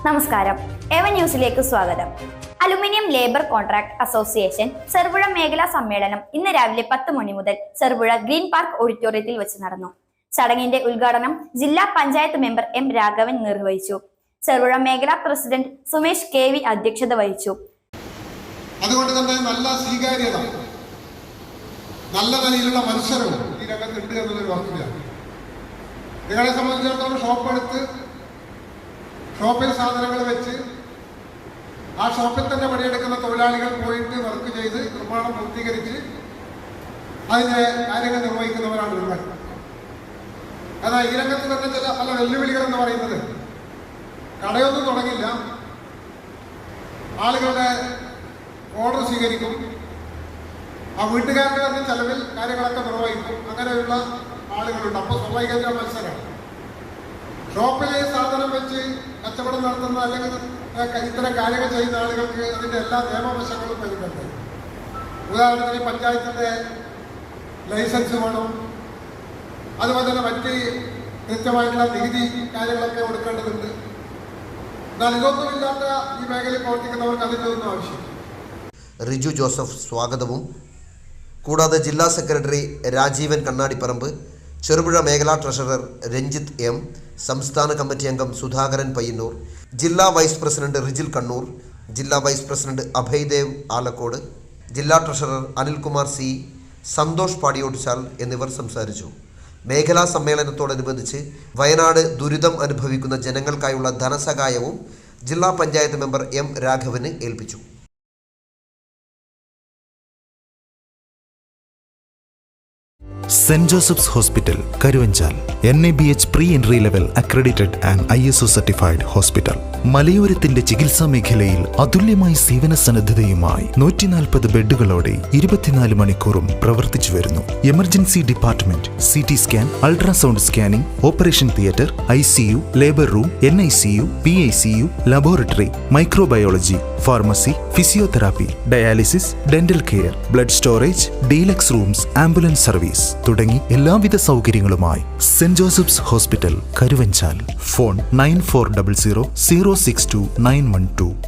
നമസ്കാരം, എവൻ ന്യൂസിലേക്ക് സ്വാഗതം. Aluminium labour contract association Cherupuzha മേഖലാ സമ്മേളനം ഇന്ന് രാവിലെ 10 മണി മുതൽ ചെറുപുഴ ഗ്രീൻ പാർക്ക് ഓഡിറ്റോറിയത്തിൽ വെച്ച് നടന്നു. ചടങ്ങിന്റെ ഉദ്ഘാടനം ജില്ലാ പഞ്ചായത്ത് മെമ്പർ എം രാഘവൻ നിർവഹിച്ചു. ചെറുപുഴ മേഖലാ പ്രസിഡന്റ് സുമേഷ് കെ വി അധ്യക്ഷത വഹിച്ചു. അതുകൊണ്ട് തന്നെ നല്ല സ്വീകാര്യത, നല്ല നിലയിലുള്ള മത്സരവും ഈ രംഗത്തുണ്ട് എന്നതൊരു വസ്തുതയാണ്. നിങ്ങളെ സംബന്ധിച്ചിടത്തോളം ഷോപ്പിൽ സാധനങ്ങൾ വെച്ച് ആ ഷോപ്പിൽ തന്നെ പണിയെടുക്കുന്ന തൊഴിലാളികൾ പോയിട്ട് വർക്ക് ചെയ്ത് നിർമ്മാണം പൂർത്തീകരിച്ച് അതിന്റെ കാര്യങ്ങൾ നിർവഹിക്കുന്നവരാണ് ഒരുപാട്. എന്നാൽ ഈ രംഗത്ത് തന്നെ ചില പല വെല്ലുവിളികൾ എന്ന് പറയുന്നത്, കടയൊന്നും തുടങ്ങില്ല, ആളുകളുടെ ഓർഡർ സ്വീകരിക്കും, ആ വീട്ടുകാരുടെ തന്നെ ചെലവിൽ കാര്യങ്ങളൊക്കെ നിർവഹിക്കും, അങ്ങനെയുള്ള ആളുകളുണ്ട്. അപ്പോൾ സ്വാഭാവിക മത്സരമാണ്. ഷോപ്പിൽ സാധനം വെച്ച് കച്ചവടം നടത്തുന്ന അല്ലെങ്കിൽ ഇത്തരം കാര്യങ്ങൾ ചെയ്യുന്ന ആളുകൾക്ക് അതിൻ്റെ എല്ലാ നിയമവശങ്ങളും വരുന്നുണ്ട്. ഉദാഹരണത്തിന് പഞ്ചായത്തിൻ്റെ ലൈസൻസ് വേണം, അതുപോലെ തന്നെ മറ്റ് കൃത്യമായിട്ടുള്ള നികുതി കാര്യങ്ങളൊക്കെ കൊടുക്കേണ്ടതുണ്ട്. എന്നാൽ ഇതൊന്നുമില്ലാത്ത ഈ മേഖലയിൽ പ്രവർത്തിക്കുന്നവർക്ക് അതിൻ്റെ ഒന്നും ആവശ്യം. റിജു ജോസഫ് സ്വാഗതവും, കൂടാതെ ജില്ലാ സെക്രട്ടറി രാജീവൻ കണ്ണാടിപ്പറമ്പ്, ചെറുപുഴ മേഖലാ ട്രഷറർ രഞ്ജിത്ത് എം, സംസ്ഥാന കമ്മിറ്റി അംഗം സുധാകരൻ പയ്യന്നൂർ, ജില്ലാ വൈസ് പ്രസിഡന്റ് റിജിൽ കണ്ണൂർ, ജില്ലാ വൈസ് പ്രസിഡന്റ് അഭയ്ദേവ് ആലക്കോട്, ജില്ലാ ട്രഷറർ അനിൽകുമാർ സി, സന്തോഷ് പാടിയോട്ടുചാൽ എന്നിവർ സംസാരിച്ചു. മേഖലാ സമ്മേളനത്തോടനുബന്ധിച്ച് വയനാട് ദുരിതം അനുഭവിക്കുന്ന ജനങ്ങൾക്കായുള്ള ധനസഹായവും ജില്ലാ പഞ്ചായത്ത് മെമ്പർ എം രാഘവന് ഏൽപ്പിച്ചു. Saint Joseph's Hospital Karuvanchal NABH pre-entry level accredited and ISO certified hospital. മലയോരത്തിന്റെ ചികിത്സാ മേഖലയിൽ അതുല്യമായ സേവന സന്നദ്ധതയുമായി 140 ബെഡുകളോടെ 24 മണിക്കൂറും പ്രവർത്തിച്ചു വരുന്നു. Emergency department, CT scan, ultrasound scanning, operation theatre, ICU, labour room, NICU, PICU, laboratory, microbiology, pharmacy, physiotherapy, dialysis, dental care, blood storage, deluxe rooms, ambulance service തുടങ്ങി എല്ലാവിധ സൗകര്യങ്ങളുമായി Saint Joseph's Hospital Karuvanchal. Phone 9400 062 912.